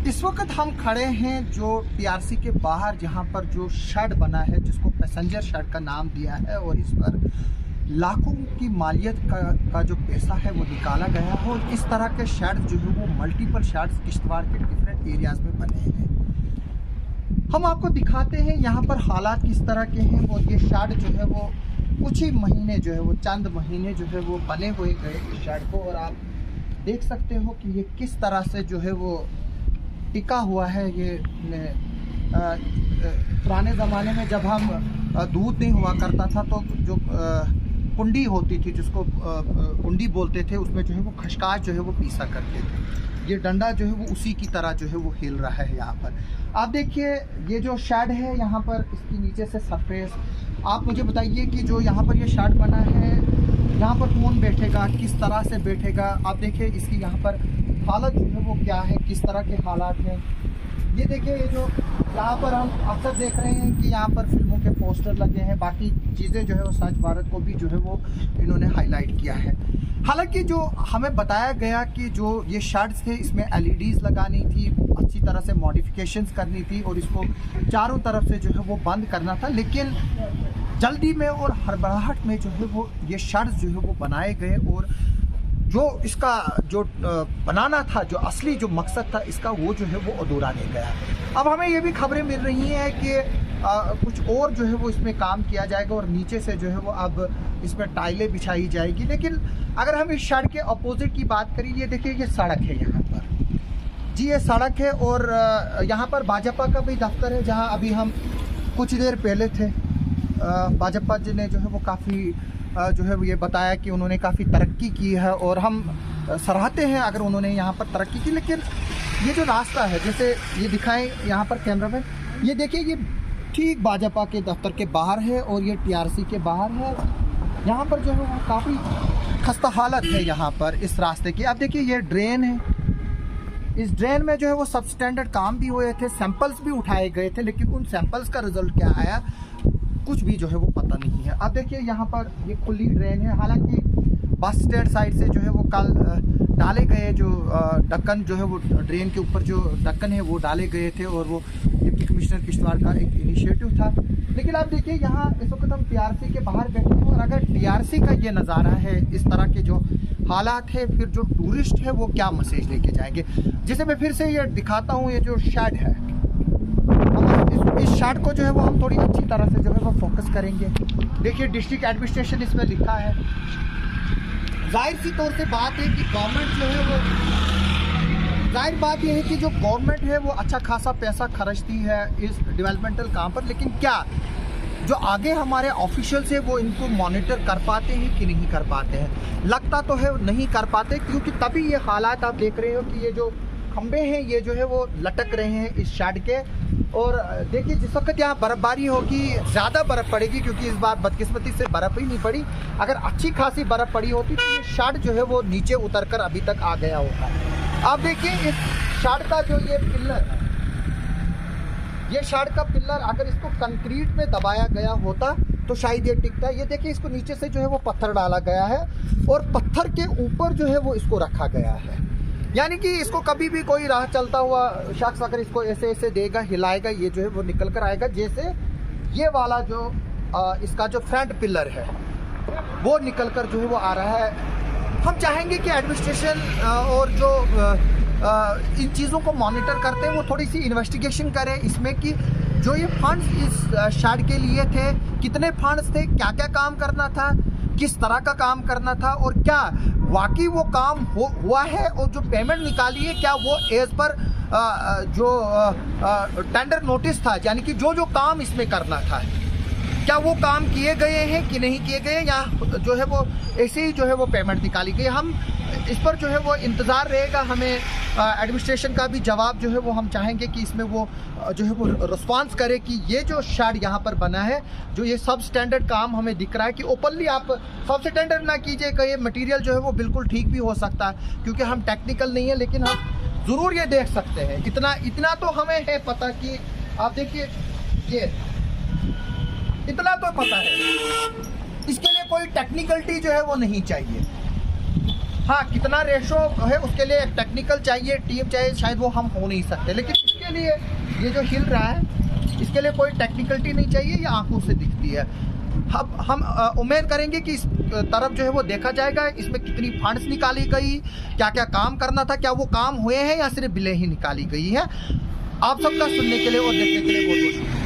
इस वक्त हम खड़े हैं जो टीआरसी के बाहर, जहां पर जो शेड बना है जिसको पैसेंजर शेड का नाम दिया है और इस पर लाखों की मालियत का जो पैसा है वो निकाला गया है। और इस तरह के शेड जो है वो मल्टीपल शेड्स किश्तवाड़ के डिफरेंट एरियाज में बने हैं। हम आपको दिखाते हैं यहाँ पर हालात किस तरह के हैं। और ये शेड जो है वो कुछ ही महीने जो है वो चंद महीने जो है वो बने हुए गए इस शेड को, और आप देख सकते हो कि ये किस तरह से जो है वो टिका हुआ है। ये पुराने ज़माने में जब हम दूध नहीं हुआ करता था तो जो कुंडी होती थी जिसको कुंडी बोलते थे, उसमें जो है वो खशकाश जो है वो पीसा करते थे। ये डंडा जो है वो उसी की तरह जो है वो हिल रहा है। यहाँ पर आप देखिए ये जो शेड है, यहाँ पर इसके नीचे से सरफेस आप मुझे बताइए कि जो यहाँ पर ये शेड बना है यहाँ पर कौन बैठेगा, किस तरह से बैठेगा। आप देखिए इसकी यहाँ पर हालत जो है वो क्या है, किस तरह के हालात हैं। ये देखिए ये जो यहाँ पर हम अक्सर देख रहे हैं कि यहाँ पर फिल्मों के पोस्टर लगे हैं, बाकी चीज़ें जो है वो स्वच्छ भारत को भी जो है वो इन्होंने हाईलाइट किया है। हालांकि जो हमें बताया गया कि जो ये शेड्स थे इसमें एलईडीज लगानी थी, अच्छी तरह से मॉडिफिकेशंस करनी थी और इसको चारों तरफ से जो है वो बंद करना था, लेकिन जल्दी में और हड़बड़ाहट में जो है वो ये शेड्स जो है वो बनाए गए और जो इसका जो बनाना था, जो असली जो मकसद था इसका, वो जो है वो अधूरा रह गया। अब हमें ये भी खबरें मिल रही हैं कि कुछ और जो है वो इसमें काम किया जाएगा और नीचे से जो है वो अब इसमें टाइलें बिछाई जाएगी। लेकिन अगर हम इस शेड के अपोजिट की बात करें, ये देखिए ये सड़क है यहाँ पर जी, ये सड़क है और यहाँ पर भाजपा का भी दफ्तर है, जहाँ अभी हम कुछ देर पहले थे। भाजपा जी ने जो है वो काफ़ी जो है वो ये बताया कि उन्होंने काफ़ी तरक्की की है और हम सराहते हैं अगर उन्होंने यहाँ पर तरक्की की। लेकिन ये जो रास्ता है, जैसे ये दिखाएं यहाँ पर कैमरामैन, ये देखिए ये ठीक भाजपा के दफ्तर के बाहर है और ये टीआरसी के बाहर है। यहाँ पर जो है वो काफ़ी खस्ता हालत है यहाँ पर इस रास्ते की। आप देखिए ये ड्रेन है, इस ड्रेन में जो है वो सब स्टैंडर्ड काम भी हुए थे, सैंपल्स भी उठाए गए थे, लेकिन उन सैंपल्स का रिजल्ट क्या आया कुछ भी जो है वो पता नहीं है। अब देखिए यहाँ पर ये खुली ड्रेन है। हालांकि बस स्टैंड साइड से जो है वो कल डाले गए जो ढक्कन जो है वो ड्रेन के ऊपर जो ढक्कन है वो डाले गए थे और वो डिप्टी कमिश्नर किश्तवाड़ का एक इनिशिएटिव था। लेकिन आप देखिए यहाँ इस वक्त हम टीआरसी के बाहर बैठे हैं और अगर टीआरसी का ये नज़ारा है, इस तरह के जो हालात है, फिर जो टूरिस्ट है वो क्या मैसेज लेके जाएंगे। जैसे मैं फिर से ये दिखाता हूँ, ये जो शेड है, इस शेड को जो है वो हम थोड़ी अच्छी तरह से जो है वो फोकस करेंगे। देखिए डिस्ट्रिक्ट एडमिनिस्ट्रेशन इसमें लिखा है। जाहिर सी तौर से बात है कि गवर्नमेंट जो है वो, जाहिर बात यह है कि जो गवर्नमेंट है वो अच्छा खासा पैसा खर्चती है इस डेवलपमेंटल काम पर, लेकिन क्या जो आगे हमारे ऑफिशियल्स है वो इनको मॉनिटर कर पाते हैं कि नहीं कर पाते हैं। लगता तो है नहीं कर पाते, क्योंकि तभी ये हालात आप देख रहे हो कि ये जो खंबे हैं ये जो है वो लटक रहे हैं इस शेड के। और देखिए जिस वक्त यहाँ बर्फबारी होगी, ज़्यादा बर्फ़ पड़ेगी, क्योंकि इस बार बदकिस्मती से बर्फ़ ही नहीं पड़ी। अगर अच्छी खासी बर्फ़ पड़ी होती तो ये शेड जो है वो नीचे उतर कर अभी तक आ गया होगा। आप देखिए इस शेड का जो ये पिल्लर, ये शेड का पिल्लर अगर इसको कंक्रीट में दबाया गया होता तो शायद ये टिकता। ये देखिए इसको नीचे से जो है वो पत्थर डाला गया है और पत्थर के ऊपर जो है वो इसको रखा गया है। यानी कि इसको कभी भी कोई राह चलता हुआ शख्स अगर इसको ऐसे ऐसे देगा, हिलाएगा, ये जो है वो निकल कर आएगा। जैसे ये वाला जो इसका जो फ्रंट पिलर है वो निकल कर जो है वो आ रहा है। हम चाहेंगे कि एडमिनिस्ट्रेशन और जो इन चीज़ों को मॉनिटर करते हैं वो थोड़ी सी इन्वेस्टिगेशन करें इसमें कि जो ये फंड्स इस शेड के लिए थे, कितने फंड्स थे, क्या क्या काम करना था, किस तरह का काम करना था और क्या वाकई वो काम हुआ है, और जो पेमेंट निकाली है क्या वो एज पर जो टेंडर नोटिस था, यानी कि जो जो काम इसमें करना था, क्या वो काम किए गए हैं कि नहीं किए गए, या जो है वो ऐसे ही जो है वो पेमेंट निकाली गई। हम इस पर जो है वो इंतज़ार रहेगा, हमें एडमिनिस्ट्रेशन का भी जवाब जो है वो हम चाहेंगे कि इसमें वो जो है वो रिस्पॉन्स करे कि ये जो शेड यहाँ पर बना है, जो ये सब स्टैंडर्ड काम हमें दिख रहा है कि ओपनली आप सब स्टैंडर्ड ना कीजिएगा। ये मटेरियल जो है वो बिल्कुल ठीक भी हो सकता है, क्योंकि हम टेक्निकल नहीं है, लेकिन हम ज़रूर ये देख सकते हैं। इतना तो हमें है पता कि आप देखिए ये इतना तो पता है, इसके लिए कोई टेक्निकलिटी जो है वो नहीं चाहिए। हाँ, कितना रेशो है उसके लिए एक टेक्निकल चाहिए, टीम चाहिए, शायद वो हम हो नहीं सकते, लेकिन इसके लिए ये जो हिल रहा है इसके लिए कोई टेक्निकलिटी नहीं चाहिए, ये आंखों से दिखती है। अब हम उम्मीद करेंगे कि इस तरफ जो है वो देखा जाएगा, इसमें कितनी फंड्स निकाली गई, क्या क्या काम करना था, क्या वो काम हुए हैं या सिर्फ बिलें ही निकाली गई है। आप सबका सुनने के लिए और देखने के लिए बहुत बहुत शुक्रिया।